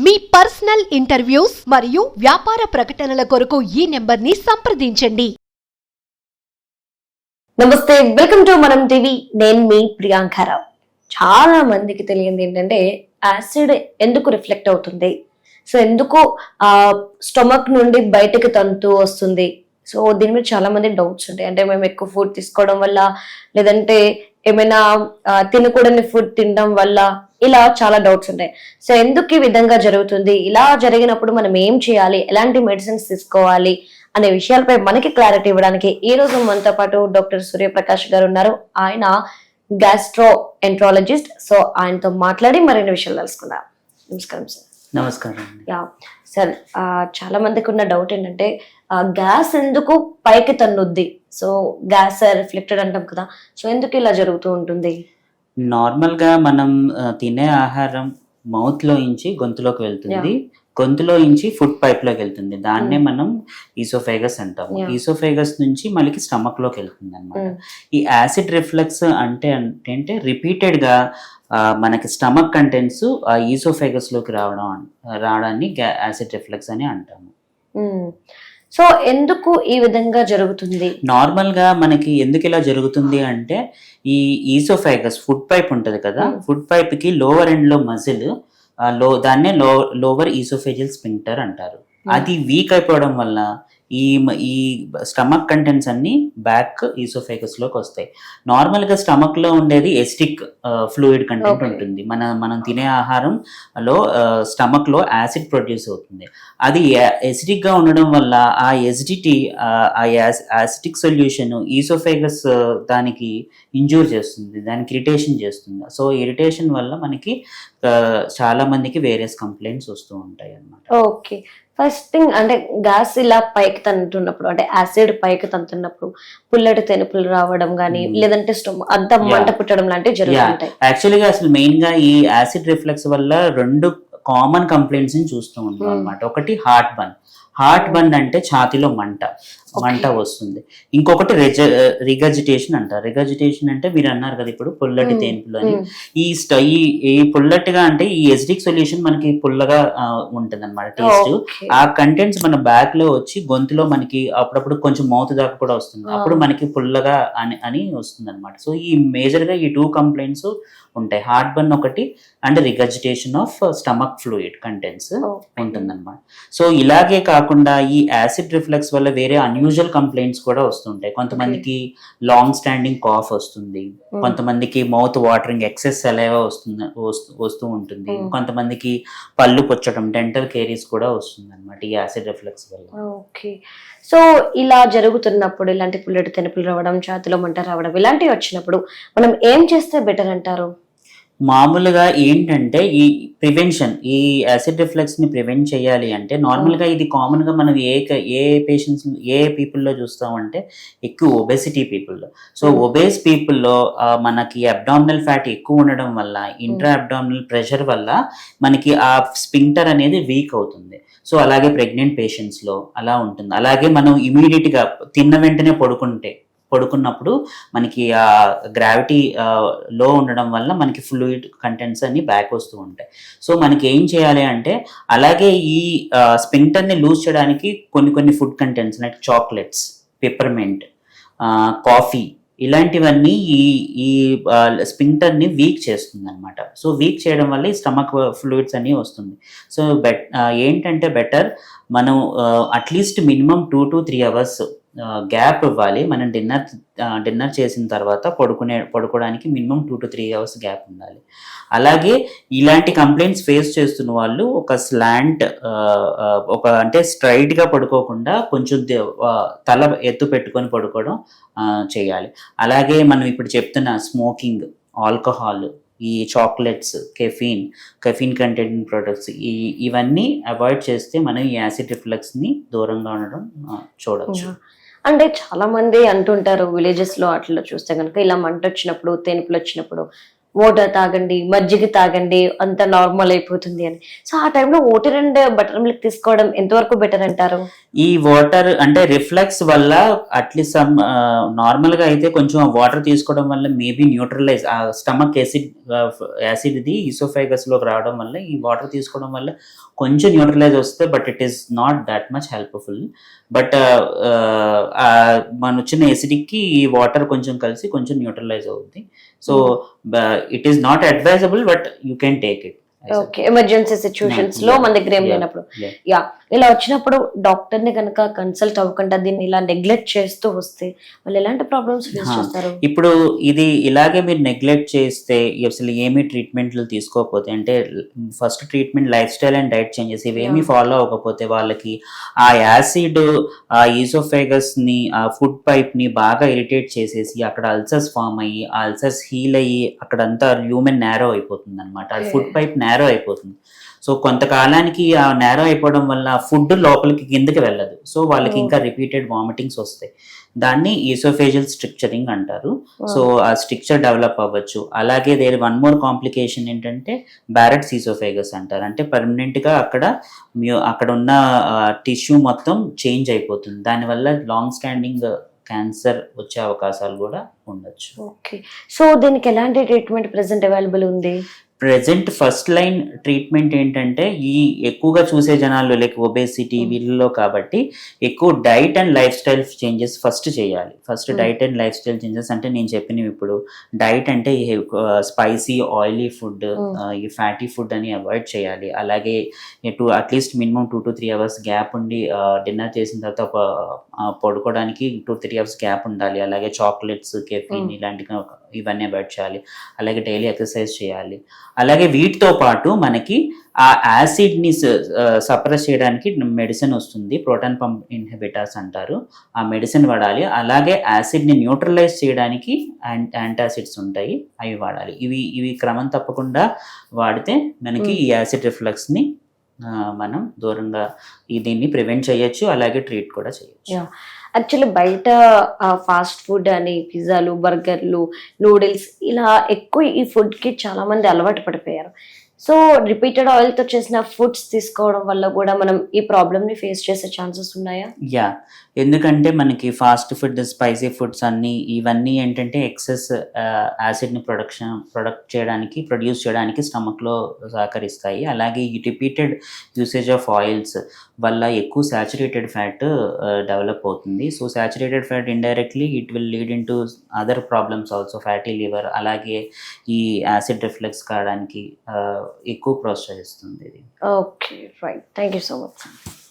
మీ personal interviews మరియు వ్యాపార ప్రకటనల కొరకు ఈ నెంబర్ని సంప్రదించండి. నమస్తే, వెల్కమ్ టు మనం టీవీ. నేను మీ ప్రియాంకారావు. చాలా మందికి తెలియంది ఏంటంటే యాసిడ్ ఎందుకు రిఫ్లెక్ట్ అవుతుంది, సో ఎందుకు స్టొమక్ నుండి బయటకు తంతు వస్తుంది. సో దీని మీద చాలా మంది డౌట్స్ ఉంటాయి. అంటే మేము ఎక్కువ ఫుడ్ తీసుకోవడం వల్ల, లేదంటే ఏమైనా తినకూడని ఫుడ్ తినడం వల్ల, ఇలా చాలా డౌట్స్ ఉంటాయి. సో ఎందుకు ఈ విధంగా జరుగుతుంది, ఇలా జరిగినప్పుడు మనం ఏం చేయాలి, ఎలాంటి మెడిసిన్స్ తీసుకోవాలి అనే విషయాలపై మనకి క్లారిటీ ఇవ్వడానికి ఈ రోజు మనతో పాటు డాక్టర్ సూర్యప్రకాష్ గారు ఉన్నారు. ఆయన గ్యాస్ట్రో ఎంట్రాలజిస్ట్. సో ఆయనతో మాట్లాడి మరిన్ని విషయాలు తెలుసుకుందాం. నమస్కారం సార్. నమస్కారం. యా సార్, చాలా మందికి ఉన్న డౌట్ ఏంటంటే గ్యాస్ ఎందుకు పైకి తన్నుద్ది, సో గ్యాస్ రిఫ్లెక్టెడ్ అంటాం కదా, సో ఎందుకు ఇలా జరుగుతూ ఉంటుంది? నార్మల్ గా మనం తినే ఆహారం మౌత్ లో ఇంచి గొంతులోకి వెళ్తుంది, గొంతులో ఇంచి ఫుడ్ పైప్ లోకి వెళ్తుంది. దాన్నే మనం ఈసోఫేగస్ అంటాము. ఈసోఫేగస్ నుంచి మళ్ళీ స్టమక్ లోకి వెళ్తుంది అనమాట. ఈ యాసిడ్ రిఫ్లక్స్ అంటే రిపీటెడ్ గా మనకి స్టమక్ కంటెంట్స్ ఈసోఫేగస్ లోకి రావడాన్ని యాసిడ్ రిఫ్లక్స్ అని అంటాము. సో ఎందుకు ఈ విధంగా జరుగుతుంది? నార్మల్ గా మనకి ఎందుకు ఇలా జరుగుతుంది అంటే, ఈ ఈసోఫేగస్ ఫుడ్ పైప్ ఉంటది కదా, ఫుడ్ పైప్ కి లోవర్ ఎండ్ లో మజిల్, దాన్నే లోవర్ ఈసోఫేజియల్ స్పింక్టర్ అంటారు. అది వీక్ అయిపోవడం వల్ల ఈ స్టమక్ కంటెంట్స్ అన్ని బ్యాక్ ఈసోఫేగస్ లోకి వస్తాయి. నార్మల్ గా స్టమక్ లో ఉండేది ఎసిడిక్ ఫ్లూయిడ్ కంటెంట్ ఉంటుంది. మనం తినే ఆహారంలో స్టమక్ లో యాసిడ్ ప్రొడ్యూస్ అవుతుంది. అది ఎసిడిక్ గా ఉండడం వల్ల ఆ ఎసిడిటీ, ఆ యాసిడిక్ సొల్యూషన్ ఈసోఫేగస్ దానికి ఇంజూర్ చేస్తుంది, దానికి ఇరిటేషన్ చేస్తుంది. సో ఇరిటేషన్ వల్ల మనకి చాలా మందికి వేరియస్ కంప్లైంట్స్ వస్తూ ఉంటాయి అన్నమాట. ఓకే, ఫస్ట్ థింగ్ అంటే గ్యాస్ ఇలా పైకి తంతున్నప్పుడు, అంటే యాసిడ్ పైకి తంతున్నప్పుడు పుల్లటి తెనుపులు రావడం గానీ, లేదంటే అంతా మంట పుట్టడం లాంటివి జరుగుతుంటాయి. యాక్చువల్గా అసలు మెయిన్ గా ఈ యాసిడ్ రిఫ్లెక్స్ వల్ల రెండు కామన్ కంప్లైంట్స్ ని చూస్తూ ఉంటాం అనమాట. ఒకటి హార్ట్ బర్న్ అంటే ఛాతీలో మంట వస్తుంది. ఇంకొకటి రిగజిటేషన్ అంటారు. రిగజిటేషన్ అంటే మీరు అన్నారు కదా ఇప్పుడు పుల్లటి తేన్పులు అని. ఈ పుల్లటిగా అంటే ఈ ఎసిడిక్ సొల్యూషన్ మనకి పుల్లగా ఉంటది అనమాట టేస్ట్. ఆ కంటెంట్స్ మన బ్యాక్ లో వచ్చి గొంతులో మనకి అప్పుడప్పుడు కొంచెం మౌత్ దాకా కూడా వస్తుంది. అప్పుడు మనకి పుల్లగా అని వస్తుంది అనమాట. సో ఈ మేజర్ గా ఈ 2 కంప్లైంట్స్ ఉంటాయి. హార్ట్ బర్న్ ఒకటి and regurgitation of stomach fluid contents ఉంటుందన్నమాట. సో ఇలాగే కాకుండా ఈ యాసిడ్ రిఫ్లెక్స్ వల్ల వేరే అన్యూజువల్ కంప్లైంట్స్ కూడా వస్తుంటాయి. కొంతమందికి లాంగ్ స్టాండింగ్ కాఫ్ వస్తుంది, కొంతమందికి మౌత్ వాటరింగ్, ఎక్సెస్ సలైవా వస్తూ ఉంటుంది, కొంతమందికి పళ్ళు పొచ్చడం, డెంటల్ కేరీస్ కూడా వస్తుంది అనమాట ఈ యాసిడ్ రిఫ్లెక్స్ వల్ల. ఓకే, సో ఇలా జరుగుతున్నప్పుడు, ఇలాంటి పుల్లటి తెనుపులు రావడం, ఛాతిలో మంట రావడం, ఇలాంటివి వచ్చినప్పుడు మనం ఏం చేస్తే బెటర్ అంటారు? మామూలుగా ఏంటంటే ఈ ప్రివెన్షన్, ఈ యాసిడ్ రిఫ్లెక్స్ ని ప్రివెంట్ చేయాలి అంటే నార్మల్ గా ఇది కామన్ గా మనం ఏ పేషెంట్స్ ఏ పీపుల్లో చూస్తామంటే ఎక్కువ ఒబెసిటీ పీపుల్లో. సో ఒబేస్ పీపుల్లో మనకి అబ్డామినల్ ఫ్యాట్ ఎక్కువ ఉండడం వల్ల, ఇంట్రా అబ్డామినల్ ప్రెషర్ వల్ల మనకి ఆ స్పింక్టర్ అనేది వీక్ అవుతుంది. సో అలాగే ప్రెగ్నెంట్ పేషెంట్స్ లో అలా ఉంటుంది. అలాగే మనం ఇమీడియట్ గా తిన్న వెంటనే పడుకున్నప్పుడు మనకి ఆ గ్రావిటీ లో ఉండడం వల్ల మనకి ఫ్లూయిడ్ కంటెంట్స్ అన్ని బ్యాక్ వస్తూ ఉంటాయి. సో మనకి ఏం చేయాలి అంటే, అలాగే ఈ స్పింక్టర్ ని లూజ్ చేయడానికి కొన్ని food contents like chocolates, peppermint, coffee, ఇలాంటివన్నీ ఈ స్పింక్టర్ ని వీక్ చేస్తుంది అనమాట. సో వీక్ చేయడం వల్ల ఈ స్టమక్ ఫ్లూయిడ్స్ అన్ని వస్తుంది. సో ఏంటంటే బెటర్ మనం at least minimum 2 to 3 hours gap ఇవ్వాలి. మనం డిన్నర్ చేసిన తర్వాత పడుకోవడానికి మినిమం 2 to 3 hours గ్యాప్ ఉండాలి. అలాగే ఇలాంటి కంప్లైంట్స్ ఫేస్ చేస్తున్న వాళ్ళు ఒక స్లాంట్, అంటే స్ట్రైట్ గా పడుకోకుండా కొంచెం తల ఎత్తు పెట్టుకొని పడుకోవడం చేయాలి. అలాగే మనం ఇప్పుడు చెప్తున్న స్మోకింగ్, ఆల్కహాల్, ఈ చాక్లెట్స్, కెఫీన్ కంటెంట్ ప్రొడక్ట్స్, ఇవన్నీ అవాయిడ్ చేస్తే మనం ఈ యాసిడ్ రిఫ్లెక్స్ ని దూరంగా ఉండడం చూడొచ్చు. అంటే చాలా మంది అంటుంటారు విలేజెస్ లో అట్లా చూస్తే కనుక, ఇలా మంట వచ్చినప్పుడు, తెనుపులు వచ్చినప్పుడు వాటర్ తాగండి, మజ్జిగ తాగండి, అంత నార్మల్ అయిపోతుంది అని. సో ఆ టైంలో వాటర్ అండ్ బటర్ మిల్క్ తీసుకోవడం ఎంతవరకు బెటర్ అంటారు? ఈ వాటర్ అంటే రిఫ్లెక్స్ వల్ల అట్లీస్ట్ సమ్ నార్మల్ గా అయితే కొంచెం వాటర్ తీసుకోవడం వల్ల మేబీ న్యూట్రలైజ్ ఆ స్టమక్ యాసిడ్ ఇది ఈసోఫైగస్ లోకి రావడం వల్ల ఈ వాటర్ తీసుకోవడం వల్ల కొంచెం న్యూట్రలైజ్ వస్తే, but it is not that much helpful. But మన వచ్చిన ఎసిడిక్ కి ఈ వాటర్ కొంచెం కలిసి కొంచెం న్యూట్రలైజ్ అవుతుంది. So it is not advisable, but you can take it. Okay, emergency situations లో మన దగ్గర ఏం లేనప్పుడు. యా, ఇలా వచ్చినప్పుడు డాక్టర్ ని కనుక కన్సల్ట్ అవ్వకుండా దీన్ని ఇలా నెగ్లెక్ట్ చేస్తూ వస్తే వాళ్ళు ఎలాంటి ప్రాబ్లమ్స్ ఫేస్ చేస్తారు? ఇప్పుడు ఇది ఇలాగే మీరు నెగ్లెక్ట్ చేస్తే అసలు ఏమీ ట్రీట్మెంట్లు తీసుకోకపోతే, అంటే first treatment life style and diet changes ఇవేమీ ఫాలో అవ్వకపోతే వాళ్ళకి ఆ యాసిడ్ ఆ ఈసోఫేగస్ ని ఆ ఫుడ్ పైప్ ని బాగా ఇరిటేట్ చేసేసి అక్కడ అల్సర్స్ ఫామ్ అయ్యి ఆ అల్సర్స్ హీల్ అయ్యి అక్కడంతా హ్యూమన్ నేరో అయిపోతుంది అనమాట. అది ఫుడ్ పైప్ నేరో అయిపోతుంది. సో కొంతకాలానికి ఆ నేరో అయిపోవడం వల్ల ఫుడ్ లోపలికి కిందకి వెళ్ళదు. సో వాళ్ళకి ఇంకా రిపీటెడ్ వామిటింగ్స్ వస్తాయి. దాన్ని ఈసోఫేజియల్ స్ట్రిక్చరింగ్ అంటారు. సో ఆ స్ట్రిక్చర్ డెవలప్ అవ్వచ్చు. అలాగే దేర్ వన్ మోర్ కాంప్లికేషన్ ఏంటంటే బ్యారెట్స్ ఈసోఫేగస్ అంటారు. అంటే పర్మనెంట్ గా అక్కడ ఉన్న టిష్యూ మొత్తం చేంజ్ అయిపోతుంది. దానివల్ల లాంగ్ స్టాండింగ్ క్యాన్సర్ వచ్చే అవకాశాలు కూడా ఉండొచ్చు. ఓకే, సో దీనికి ఎలాంటి ట్రీట్మెంట్ ప్రెసెంట్ అవైలబుల్ ఉంది? ప్రెజెంట్ ఫస్ట్ లైన్ ట్రీట్మెంట్ ఏంటంటే ఈ ఎక్కువగా చూసే జనాలు లైక్ ఒబేసిటీ వీళ్ళలో కాబట్టి ఎక్కువ diet and lifestyle changes first చేయాలి. First diet and lifestyle changes అంటే నేను చెప్పినవి ఇప్పుడు డైట్ అంటే స్పైసీ ఆయిలీ ఫుడ్, ఈ ఫ్యాటీ ఫుడ్ అని అవాయిడ్ చేయాలి. అలాగే at least minimum 2 to 3 hours gap ఉండి డిన్నర్ చేసిన తర్వాత పడుకోవడానికి 2 to 3 hours గ్యాప్ ఉండాలి. అలాగే చాక్లెట్స్, కెఫీన్ ఇలాంటివి ఇవన్నీ అవాయిడ్ చేయాలి. అలాగే డైలీ ఎక్సర్సైజ్ చేయాలి. అలాగే వీటితో పాటు మనకి ఆ యాసిడ్ ని సప్రెస్ చేయడానికి మెడిసిన్ వస్తుంది, ప్రోటాన్ పంప్ ఇన్హిబిటర్స్ అంటారు. ఆ మెడిసిన్ వాడాలి. అలాగే యాసిడ్ ని న్యూట్రలైజ్ చేయడానికి యాంటాసిడ్స్ ఉంటాయి, అవి వాడాలి. ఇవి క్రమం తప్పకుండా వాడితే మనకి ఈ యాసిడ్ రిఫ్లక్స్ ని మనం దూరంగా దీన్ని ప్రివెంట్ చేయొచ్చు. అలాగే ట్రీట్ కూడా చేయొచ్చు. యాక్చువల్లీ బయట ఫాస్ట్ ఫుడ్ అని పిజ్జాలు, బర్గర్లు, నూడిల్స్ ఇలా ఎక్కువ ఈ ఫుడ్ కి చాలా మంది అలవాటు పడిపోయారు. సో రిపీటెడ్ ఆయిల్ తో చేసిన ఫుడ్స్ తీసుకోవడం వల్ల కూడా మనం ఈ ప్రాబ్లమ్ ని ఫేస్ చేసే ఛాన్సెస్ ఉన్నాయా? యా, ఎందుకంటే మనకి ఫాస్ట్ ఫుడ్, స్పైసీ ఫుడ్స్ ఇవన్నీ ఏంటంటే ఎక్సెస్ యాసిడ్ ని ప్రొడ్యూస్ చేయడానికి స్టమక్ లో సహకరిస్తాయి. అలాగే ఈ రిపీటెడ్ యూసేజ్ ఆఫ్ ఆయిల్స్ వల్ల ఎక్కువ సాచురేటెడ్ ఫ్యాట్ డెవలప్ అవుతుంది. So saturated fat indirectly it will lead in to other problems also, fatty liver. అలాగే ఈ యాసిడ్ రిఫ్లెక్స్ కావడానికి ఎక్కువ ప్రోత్సహిస్తుంది ఇది. Okay, right. Thank you so much.